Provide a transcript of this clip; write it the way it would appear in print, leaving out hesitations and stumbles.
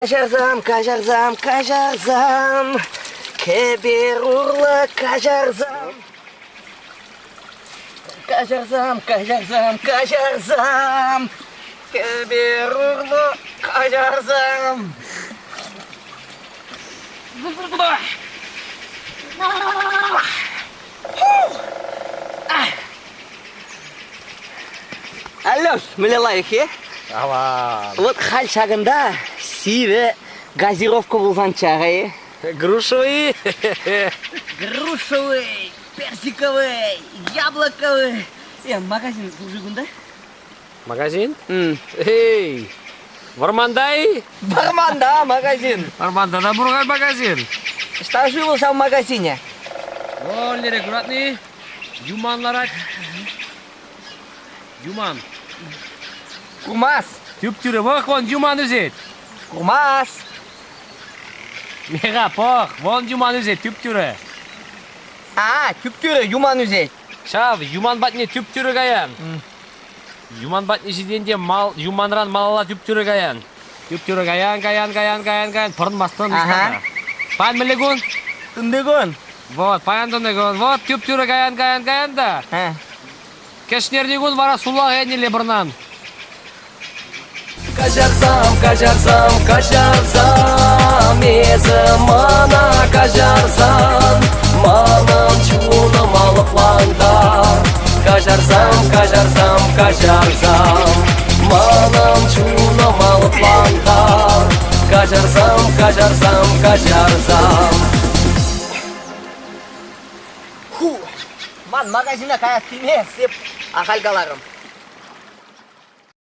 Кажарзам, кажарзам, кажарзам, кебер урлы кажарзам. Кажарзам, кажарзам, кажарзам, кебер урлы кажарзам. Алло, милелайық, е? Ава. Вот хал шагында сире газировка болған чағы, е? Грушевый. Грушевый, персиковый, яблоковый. Магазин жүргенде? Магазин? Эй, Вармандай? Барманда магазин. Вармандада бургай магазин. Что живылся в магазине? Вон лерек аккуратный. Юманларак. Юман. Курмас. Тюптюры, вон юман үзет. Курмас. Мега пох, вон юман үзет, тюптюры. Күптүрі юман үзет. Шав, юман батне тюптюры гаян. Юман батне жиденде мал, юманран малала тюптюры гаян. Тюптюры гаян. Пырын мастын. Пан милегун? Түндегін. Вот, паян түндегун. Вот, тюптюры гаян да. Кешнердегун вара сула гайнеле бірнан. Кажарзам, езі кажарзам, малым чуны малықлаңда. Кажарзам, малым чуны малықлаңда. Кажарзам. Ман магазина каяқ келме, сеп ақалгаларым.